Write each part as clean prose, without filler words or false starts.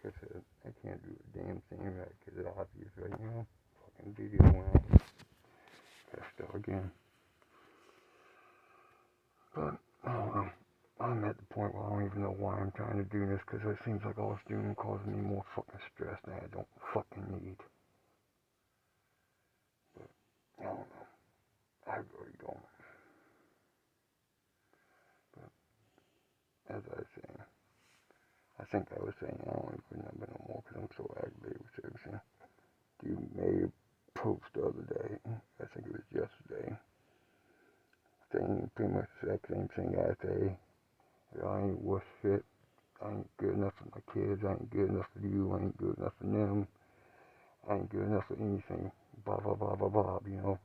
like I said, I can't do a damn thing right because it's obvious right now. Fucking video went out. Gotta start again. But, I don't know. I'm at the point where I don't even know why I'm trying to do this because it seems like all it's doing causing me more fucking stress than I don't fucking need. But, I don't know. I really don't. But, as I was saying, I think I was saying I don't even remember no more because I'm so aggravated with everything. You made a post the other day, I think it was yesterday, saying pretty much the exact same thing I say. I ain't worth shit. I ain't good enough for my kids. I ain't good enough for you. I ain't good enough for them. I ain't good enough for anything. Blah, blah, blah, blah, blah, you know.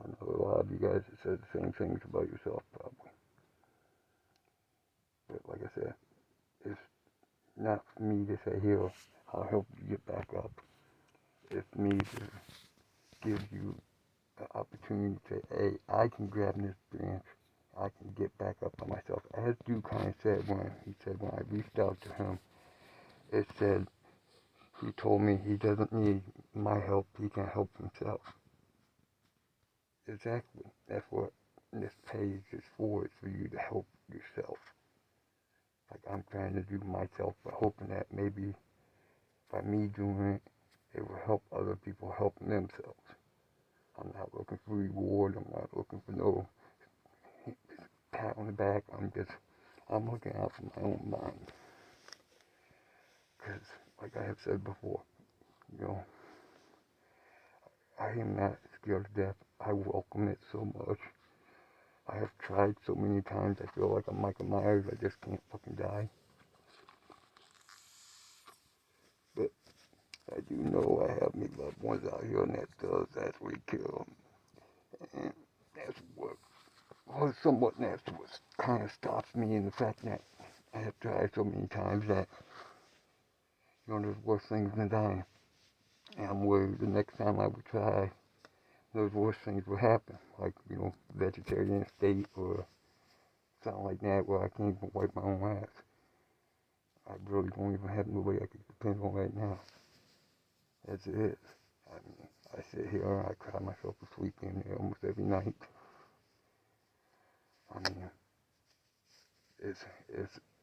I know a lot of you guys have said the same things about yourself, probably. But like I said, it's not for me to say, here, I'll help you get back up. It's me to give you an opportunity to say, hey, I can grab this branch. I can get back up on myself. As Duke kind of said when I reached out to him, it said, he told me he doesn't need my help. He can help himself. Exactly. That's what this page is for. It's for you to help yourself. Like I'm trying to do myself, but hoping that maybe by me doing it, it will help other people helping themselves. I'm not looking for reward. I'm not looking for no pat on the back. I'm looking out for my own mind. Because, like I have said before, you know, I am not scared to death. I welcome it so much. I have tried so many times. I feel like I'm Michael Myers. I just can't fucking die. But I do know I have my loved ones out here, and that does actually kill them. And that's what was somewhat that's what kind of stops me in the fact that I have tried so many times that, you know, there's worse things than dying. And I'm worried the next time I would try, those worse things would happen. Like, you know, vegetarian state or something like that where I can't even wipe my own ass. I really don't even have nobody I could depend on right now. As it is. I mean, I sit here and I cry myself to sleep in there almost every night. I mean, it's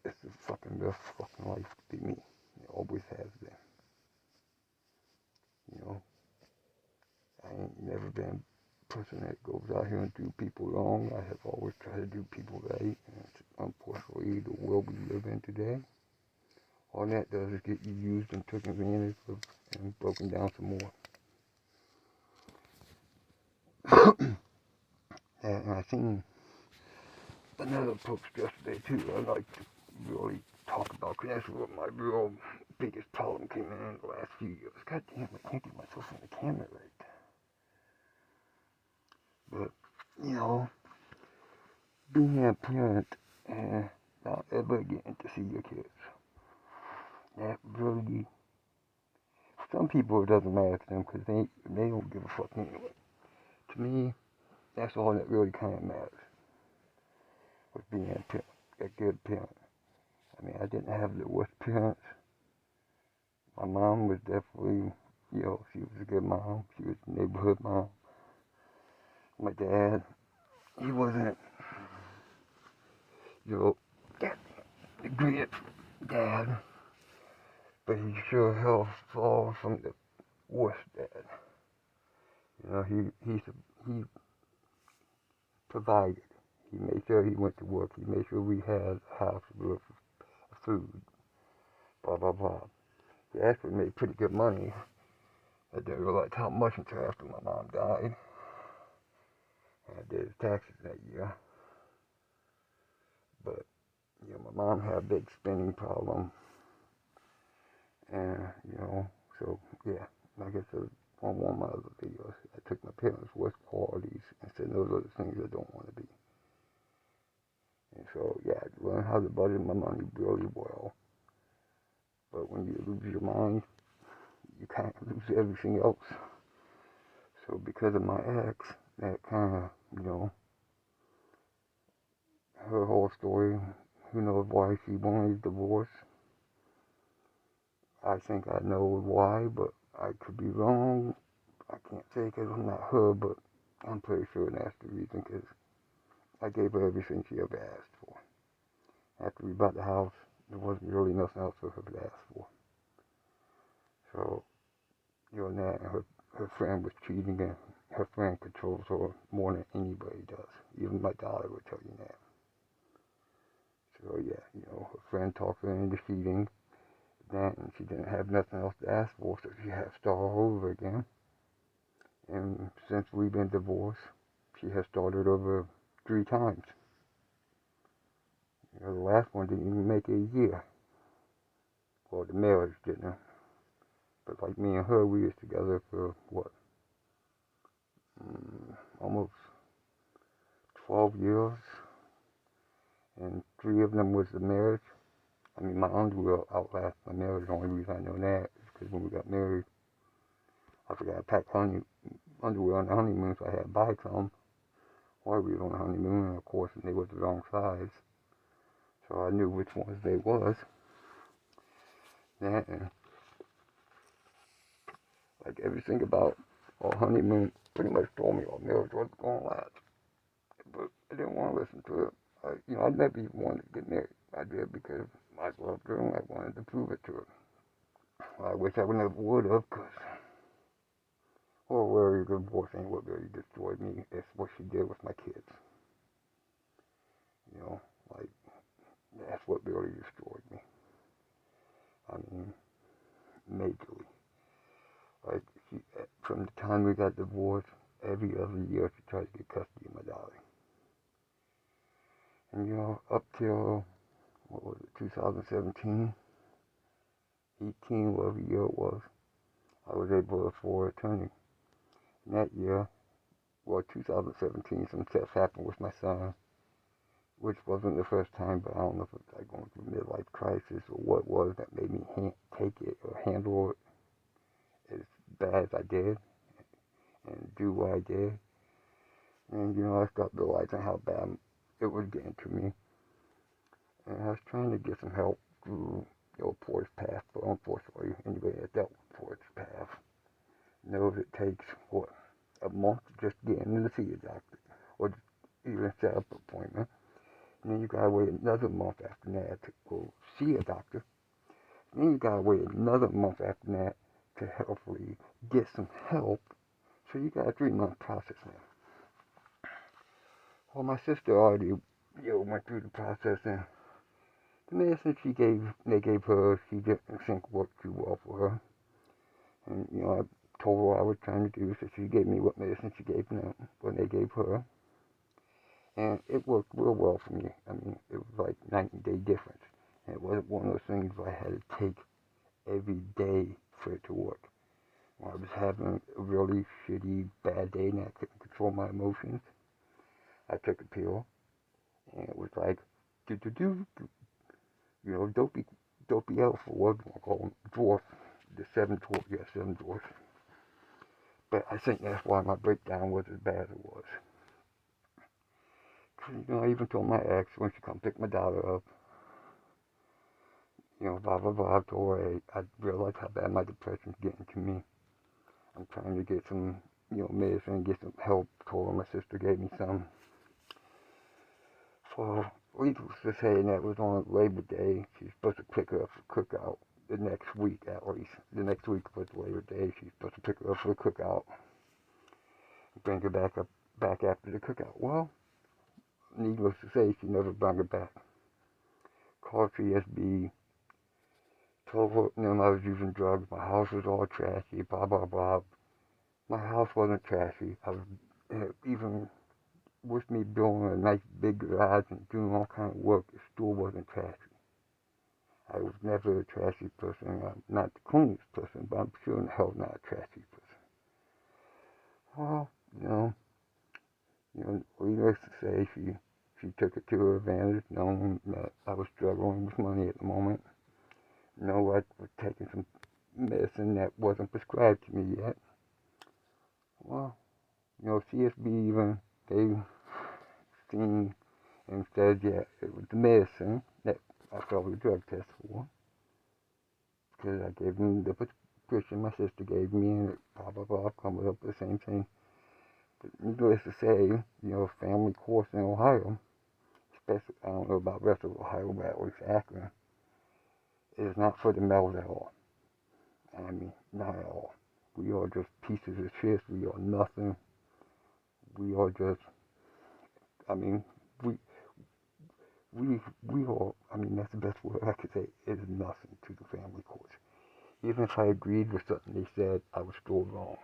a fucking rough fucking life to be me. It always has been. You know, I ain't never been a person that goes out here and do people wrong. I have always tried to do people right. And unfortunately, the world we live in today, all that does is get you used and taken advantage of and broken down some more. And I seen another post yesterday too. I'd like to really talk about, because that's what my real biggest problem came in the last few years. God damn, I can't get myself on the camera right. But, you know, being a parent and not ever getting to see your kids, that really, some people it doesn't matter to them because they don't give a fuck anyway. To me, that's all that really kind of matters, was being a good parent. I mean, I didn't have the worst parents. My mom was definitely, you know, she was a good mom. She was a neighborhood mom. My dad, he wasn't, you know, the greatest dad, but he sure hell far from the worst dad. You know, he provided. He made sure he went to work. He made sure we had a house with food. Blah blah blah. He actually made pretty good money. I didn't realize how much until after my mom died. I did his taxes that year. But, you know, my mom had a big spending problem. And, you know, so, yeah, like I said on one of my other videos, I took my parents' worst qualities and said those are the things I don't want to be. And so, yeah, I learned how to budget my money really well. But when you lose your mind, you kind of lose everything else. So because of my ex, that kind of, you know, her whole story, who knows why she wanted a divorce. I think I know why, but I could be wrong. I can't say because I'm not her, but I'm pretty sure that's the reason, because I gave her everything she ever asked for. After we bought the house, there wasn't really nothing else for her to ask for. So, that and her friend was cheating, and her friend controls her more than anybody does. Even my daughter would tell you that. So yeah, her friend talked her into cheating, and she didn't have nothing else to ask for, so she had to start all over again. And since we've been divorced, she has started over 3 times. The last one didn't even make it a year. Well, the marriage didn't. But like me and her, we was together for what? Almost 12 years. And 3 of them was the marriage. I mean, my underwear outlasted my marriage. The only reason I know that is because when we got married, I forgot to pack underwear on the honeymoon, so I had to buy some while we were on the honeymoon. And of course, they was the wrong size. So I knew which ones they was. That and like everything about our honeymoon pretty much told me our marriage wasn't going to last. But I didn't want to listen to it. I never even wanted to get married. I did because I loved her and I wanted to prove it to her. I wish I never would have, because really, the divorce ain't what really destroyed me. It's what she did with my kids. Like, that's what really destroyed me. I mean, majorly. Like, from the time we got divorced, every other year she tried to get custody of my daughter. And, up till, 2017, 18, whatever year it was, I was able to afford an attorney. And that year, 2017, some stuff happened with my son, which wasn't the first time, but I don't know if it was like going through midlife crisis or what it was that made me take it or handle it as bad as I did and do what I did. And, I started realizing how bad it was getting to me. And I was trying to get some help through, Porter's Path, but unfortunately, anybody that dealt with Porter's Path knows it takes, a month to just get in to see a doctor, or even set up an appointment. And then you gotta wait another month after that to go see a doctor. And then you gotta wait another month after that to hopefully get some help. So you got a 3-month process now. Well, my sister already, went through the process, and the medicine they gave her, she didn't think worked too well for her. And, I told her what I was trying to do, so she gave me what medicine she gave them, what they gave her. And it worked real well for me. I mean, it was like night and day difference. And it wasn't one of those things where I had to take every day for it to work. When I was having a really shitty, bad day and I couldn't control my emotions, I took a pill, and it was like, dopey elf, or what do I call them, dwarf, the 7 dwarfs. But I think that's why my breakdown was as bad as it was. I even told my ex when she come pick my daughter up, blah, blah, blah. I told her, I realized how bad my depression's getting to me. I'm trying to get some, medicine, get some help. Told her my sister gave me some. For needless to say, that was on Labor Day. She's supposed to pick her up for cookout the next week, at least. The next week was Labor Day. She's supposed to pick her up for the cookout. Bring her back after the cookout. Well, needless to say, she never brought her back. Called CSB, told them I was using drugs, my house was all trashy, blah, blah, blah. My house wasn't trashy. I was, even with me building a nice big garage and doing all kind of work, it still wasn't trashy. I was never a trashy person. I'm not the cleanest person, but I'm sure in hell not a trashy person. Well, needless to say, she took it to her advantage, knowing that I was struggling with money at the moment. I was taking some medicine that wasn't prescribed to me yet. Well, CSB even, they seen and said, yeah, it was the medicine that I failed the drug test for. because I gave him the prescription my sister gave me, and blah, blah, blah, come up with the same thing. But needless to say, family course in Ohio, especially, I don't know about the rest of Ohio, but at least Akron, is not for the males at all. I mean, not at all. We are just pieces of shit. We are nothing. We are just, I mean, we are, I mean, that's the best word I could say, is nothing to the family courts. Even if I agreed with something they said, I was still wrong.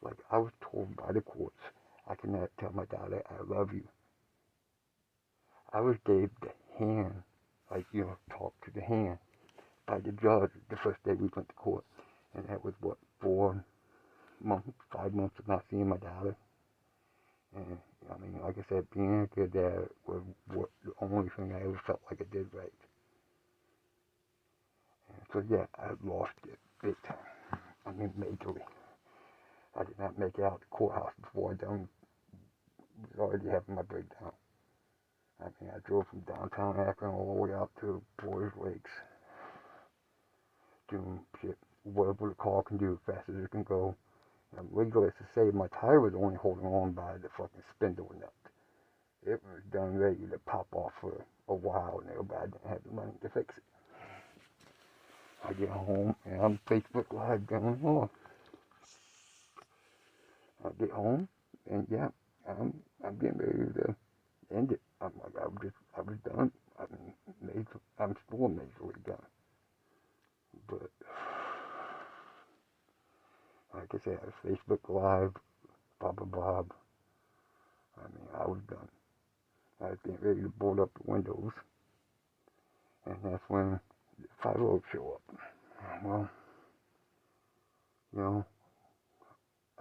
Like, I was told by the courts, I cannot tell my daughter, I love you. I was gave the hand, like, talk to the hand by the judge the first day we went to court. And that was, 4 months, 5 months of not seeing my daughter. And, I mean, like I said, being a good dad was the only thing I ever felt like I did right. And so, yeah, I lost it big time. I mean, majorly. I did not make it out the courthouse before I was already having my breakdown. I mean, I drove from downtown Akron all the way out to Boys Lakes, doing shit, whatever the car can do, fast as it can go. And needless to say, my tire was only holding on by the fucking spindle nut. It was done ready to pop off for a while now, but I didn't have the money to fix it. I get home and I'm Facebook Live going on. I get home and yeah, I'm getting ready to end it. I'm like, I was done. I'm still majorly done. But like I said, I was Facebook Live, blah blah blah. I mean, I was done. I was getting ready to board up the windows, and that's when the 5-0 show up. Well,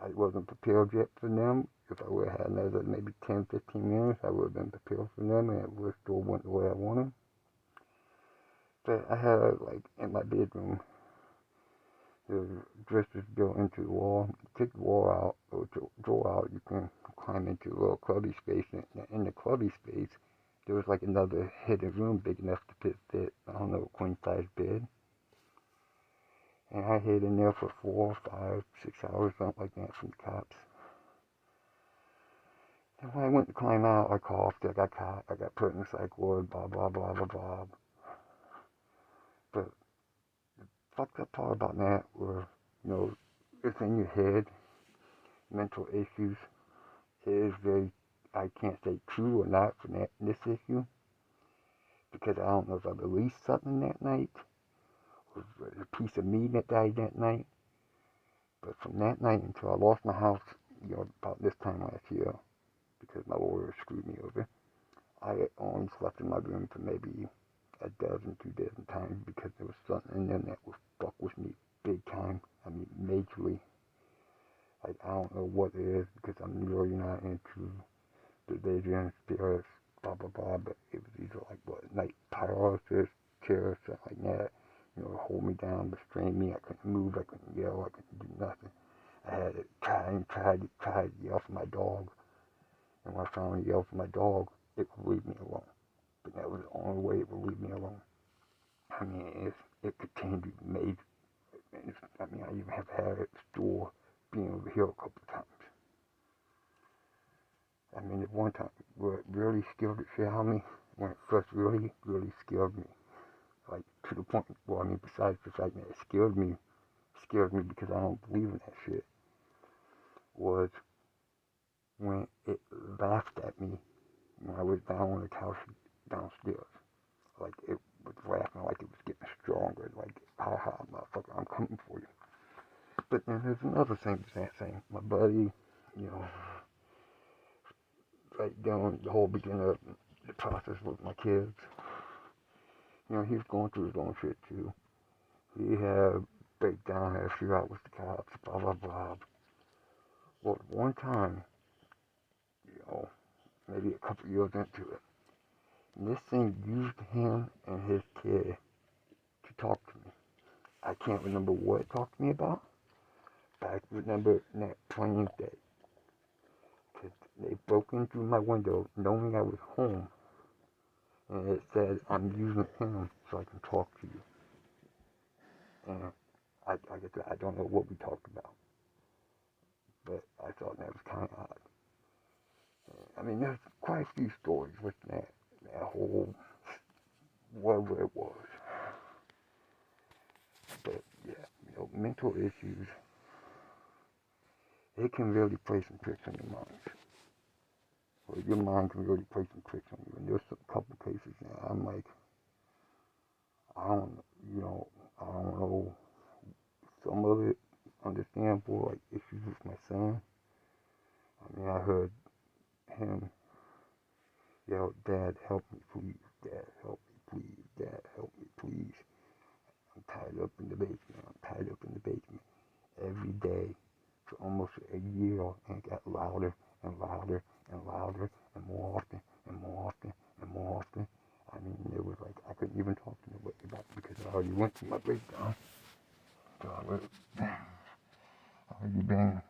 I wasn't prepared yet for them. If I would have had another maybe 10, 15 minutes, I would have been prepared for them, and it would have still went the way I wanted. But I had, like, in my bedroom, the dressers built into the wall. You take the wall out, or drawer out, you can climb into a little cubby space. And in the cubby space, there was like another hidden room big enough to fit, I don't know, a queen-size bed. And I hid in there for 4, 5, 6 hours, something like that, from the cops. And when I went to climb out, I coughed, I got caught, I got put in the psych ward, blah, blah, blah, blah, blah. But the fucked up part about that was, it's in your head, mental issues. It is very, I can't say true or not for this issue, because I don't know if I released something that night, or a piece of me that died that night. But from that night until I lost my house, about this time last year, because my lawyer screwed me over, I only slept in my room for maybe a dozen, 2 dozen times, because there was something in there that was fuck with me big time. I mean, majorly. Like, I don't know what it is, because I'm really not into religion, spirits, blah, blah, blah, but it was either like, night paralysis, terror, stuff like that, hold me down, restrain me, I couldn't move, I couldn't yell, I couldn't do nothing. I had to tried to yell for my dog, and when I finally yelled for my dog, it would leave me alone. But that was the only way it would leave me alone. I mean, it continued to be major. I mean, I even have had it store being over here a couple of times. I mean, at one time, where it really scared the shit out of me, when it first really, really scared me, like, to the point, well, I mean, besides the fact that it scared me because I don't believe in that shit, was when it laughed at me when I was down on the couch downstairs. Like, it was laughing like it was getting stronger, like, ha, motherfucker, I'm coming for you. But then there's another thing to that thing. My buddy, right down the whole beginning of the process with my kids, he was going through his own shit too. He had breakdown, had a few out with the cops, blah, blah, blah. Well, one time, maybe a couple years into it, and this thing used him and his kid to talk to me. I can't remember what it talked to me about, but I remember that plain day. Because they broke in through my window knowing I was home, and it said, I'm using him so I can talk to you. And I guess I don't know what we talked about, but I thought that was kind of odd. I mean, there's quite a few stories with that whole, whatever it was. But yeah, mental issues, it can really play some tricks on your mind. Or your mind can really play some tricks on you. And there's a couple cases now I'm like, I don't, I don't know. Some of it understandable, like issues with my son. I mean, I heard him yell, "Dad, help me, please. Dad, help me, please. Dad, help me, please. I'm tied up in the basement. I'm tied up in the basement." Every day for almost a year, and it got louder and louder and louder and more often and more often and more often. I mean, it was like I couldn't even talk to nobody about it because I already went through my breakdown. So I was already been,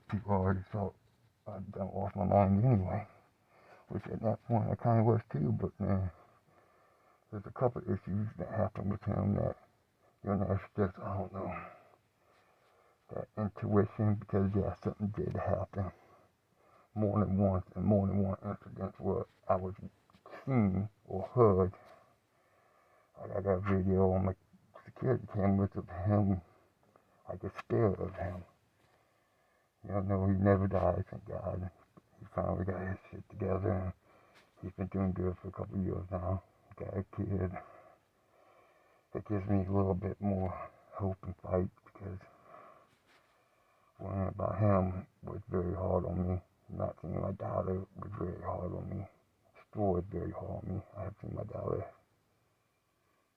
people already thought I'd done lost my mind anyway. Which at that point I kind of was too, but man, there's a couple issues that happened with him that, that's just, I don't know, that intuition, because yeah, something did happen more than once, and more than one incident where I was seen or heard. Like I got a video on my security cameras of him, like a spirit of him. No, he never died, thank God. He finally got his shit together, and he's been doing good for a couple of years now. He got a kid. That gives me a little bit more hope and fight, because worrying about him was very hard on me. Not seeing my daughter was very hard on me. School was very hard on me. I have seen my daughter,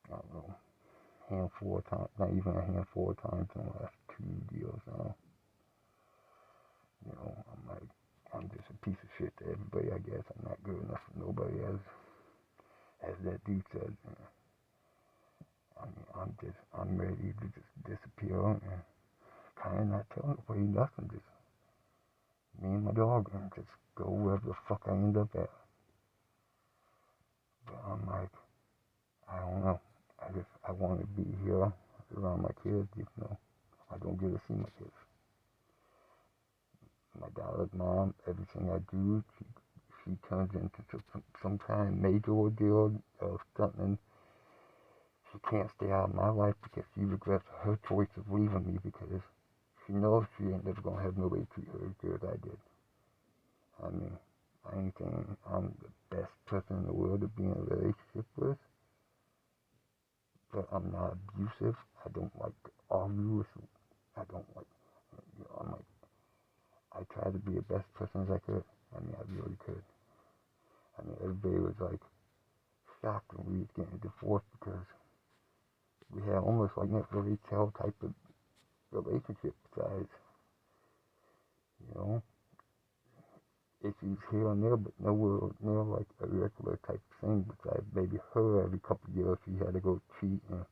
I don't know, handful of times, not even a handful of times in the last 2 years now. I'm like, I'm just a piece of shit to everybody, I guess. I'm not good enough for nobody, as that dude said. I mean, I'm ready to just disappear and kind of not tell nobody nothing. Just me and my dog, and just go wherever the fuck I end up at. But I'm like, I don't know. I want to be here around my kids, even though I don't get to see my kids. My daughter's mom, everything I do, she turns into some kind of major ordeal of something. She can't stay out of my life because she regrets her choice of leaving me, because she knows she ain't never gonna have nobody treat her as good as I did. I mean, I ain't saying I'm the best person in the world to be in a relationship with, but I'm not abusive. I don't like to argue with. I don't like. I'm like. I tried to be the best person as I could. I mean, I really could. I mean, everybody was like shocked when we was getting divorced, because we had almost like that really tell type of relationship besides, issues here and there, but nowhere near like a regular type of thing. Besides maybe her every couple of years she had to go cheat, and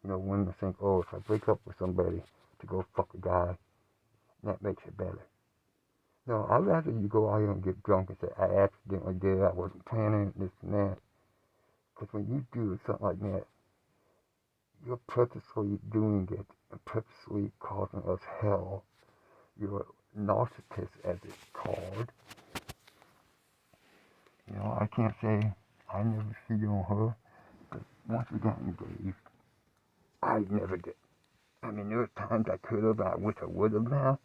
women think, oh, if I break up with somebody to go fuck a guy, that makes it better. No, I'd rather you go out here and get drunk and say, I accidentally did it, I wasn't planning this and that. Because when you do something like that, you're purposely doing it and purposely causing us hell. You're a narcissist, as it's called. I can't say I never cheated on her, but once we got engaged, I never did. I mean, there were times I could have, I wish I would have now,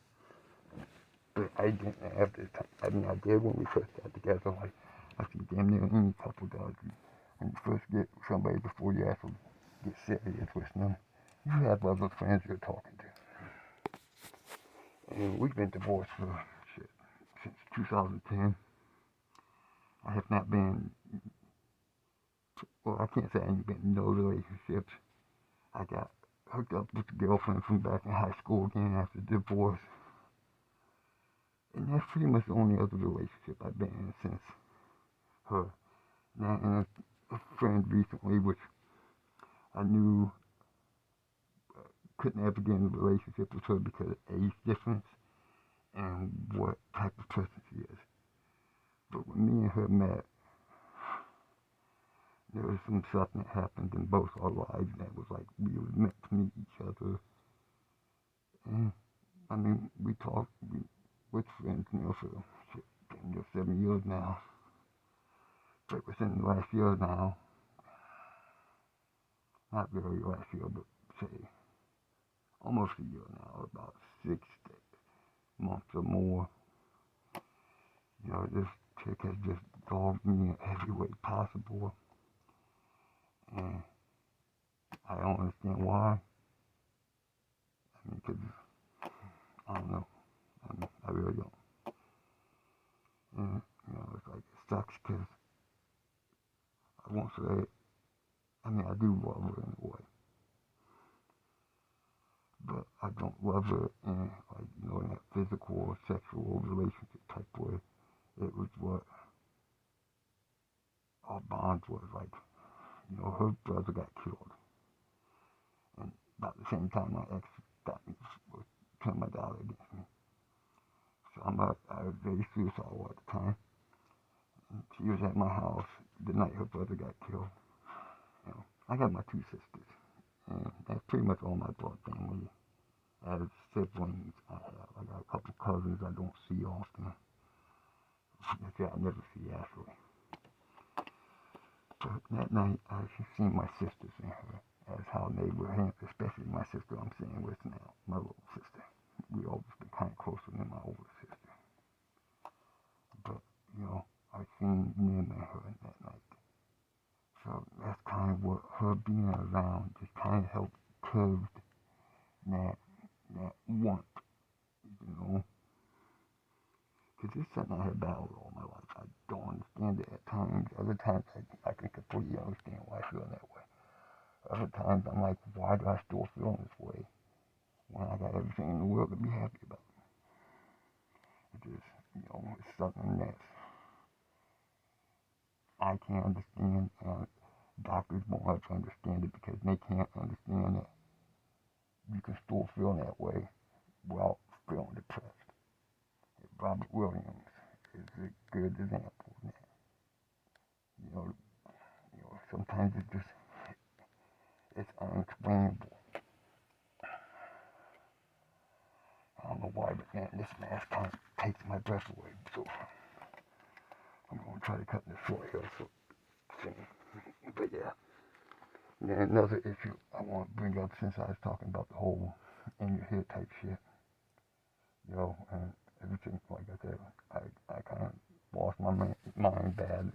but I didn't have this time. I mean, I did when we first got together. Like, I think damn near any couple does. When you first get somebody before you actually get serious with them, you have other friends you're talking to. And we've been divorced for since 2010. I have not been, well, I can't say I ain't been in no relationships. I got hooked up with a girlfriend from back in high school again after divorce. And that's pretty much the only other relationship I've been in since her. Now, and a friend recently, which I knew couldn't ever get in a relationship with her because of age difference and what type of person she is. But when me and her met, there was some stuff that happened in both our lives that was like we were meant to meet within the last year now, not really last year, but say almost a year now, about 6 months or more, this chick has just dogged me in every way possible, and I don't understand why. I mean, because, I don't know. I really don't. And, it's like, it sucks because I won't say, I do love her in a way. But I don't love her in, in that physical or sexual relationship type way. It was what our bond was like. Her brother got killed. And about the same time my ex was turned my dollar against me. So I was very suicidal at the time. And she was at my house the night her brother got killed. I got my 2 sisters. And that's pretty much all my blood family. As siblings I have. I got a couple cousins I don't see often. I never see actually. But that night I seen my sisters and her as how they were handled, especially my sister I'm staying with now, my little sister. We always been kind of closer than my older sister. But, I seen them and her that night. So that's kind of what her being around just kind of helped curb that want, Because it's something I have battled all my life. I don't understand it at times. Other times I can completely understand why I feel that way. Other times I'm like, why do I still feel this way when I got everything in the world to be happy about? It just, it's something that I can't understand, and doctors won't have to understand it because they can't understand that you can still feel that way without feeling depressed. Robert Williams is a good example of that. Sometimes it's unexplainable. I don't know why, but man, this mask kind of takes my breath away. So I'm going to try to cut this short here. But yeah. Then another issue I want to bring up since I was talking about the whole in your head type shit. And everything, like I said, I kind of lost my mind bad.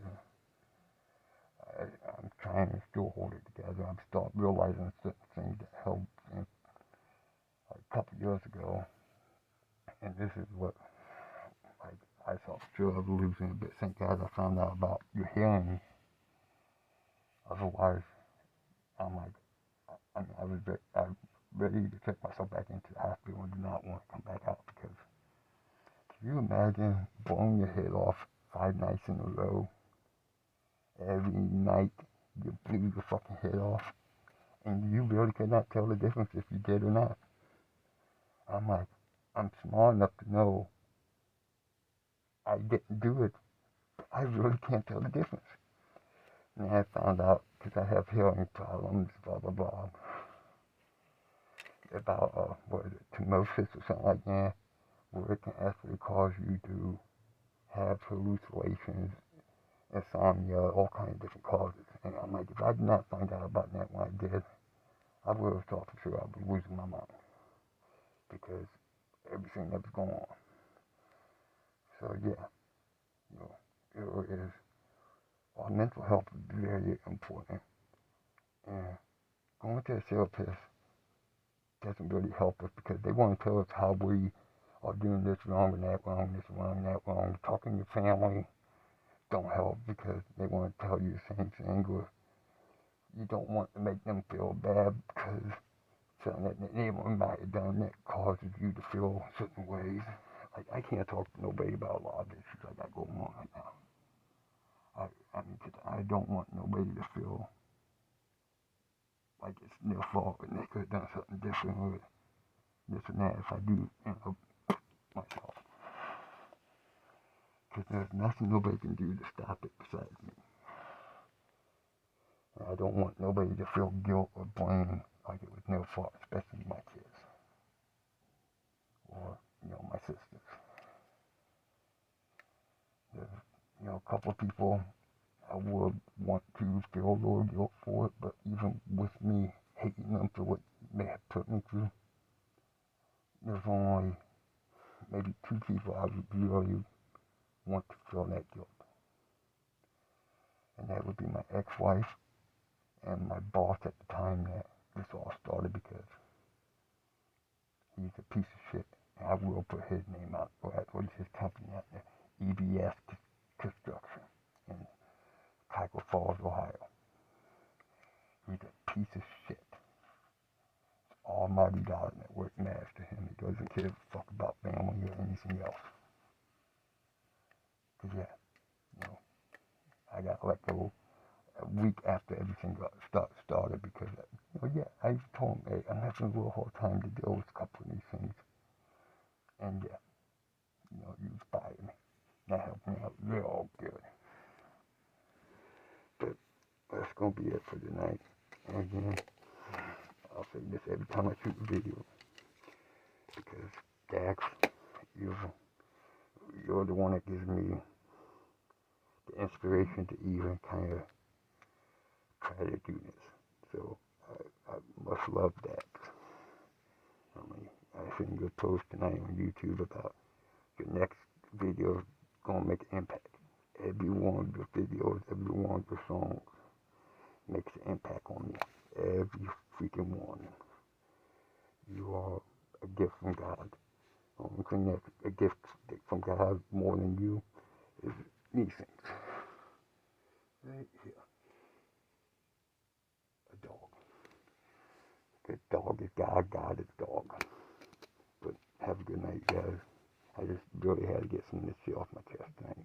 I'm trying to still hold it together. I'm start realizing certain things that helped a couple years ago, and this is what I thought sure I was losing a bit. Thank God I found out about your hearing. Otherwise, I'm like, I was ready to check myself back into the hospital and did not want to come back out because can you imagine blowing your head off 5 nights in a row? Every night you blew your fucking head off, and you really could not tell the difference if you did or not. I'm like, I'm smart enough to know I didn't do it, but I really can't tell the difference. And I found out, because I have hearing problems, blah, blah, blah, about, tumosis or something like that, where it can actually cause you to have hallucinations, insomnia, all kinds of different causes. And I'm like, if I did not find out about that when I did, I would have thought for sure I was losing my mind. Because everything that was going on. So yeah, it is, our mental health is very important. And going to a therapist doesn't really help us because they want to tell us how we are doing this wrong and that wrong, this wrong and that wrong. Talking to your family don't help because they want to tell you the same thing, or you don't want to make them feel bad because something that they might have done that causes you to feel certain ways. Like, I can't talk to nobody about a lot of issues I got going on right now. I don't want nobody to feel like it's their fault and they could have done something different with this and that if I do, myself. Because there's nothing nobody can do to stop it besides me. And I don't want nobody to feel guilt or blame like it was their fault, especially my kids. Or, my sisters. There's, a couple of people I would want to feel a little guilt for it, but even with me hating them for what they have put me through, there's only maybe two people I would really want to feel that guilt. And that would be my ex-wife and my boss at the time that this all started, because he's a piece of shit. And I will put his name out, or what is his company out there, EBS Construction in Tiger Falls, Ohio. He's a piece of shit. Almighty God, and that work matters to him. He doesn't care a fuck about family or anything else. Cause yeah, you know, I got let go a week after everything got started because, I told him, hey, I'm having a real hard time to deal with a couple of these things. And yeah, you inspired me. That helped me out real good. But that's gonna be it for tonight. And again, I'll say this every time I shoot a video, because Dax, you're the one that gives me the inspiration to even kind of try to do this. So I must love Dax. I mean, I seen your post tonight on YouTube about your next video is gonna make an impact. Every one of your videos, every one of your songs makes an impact on me. Every freaking one. You are a gift from God. The only thing that's a gift from God more than you is these things. Right here. A dog. The dog is God, God is dog. But have a good night, guys. I just really had to get some of this shit off my chest tonight.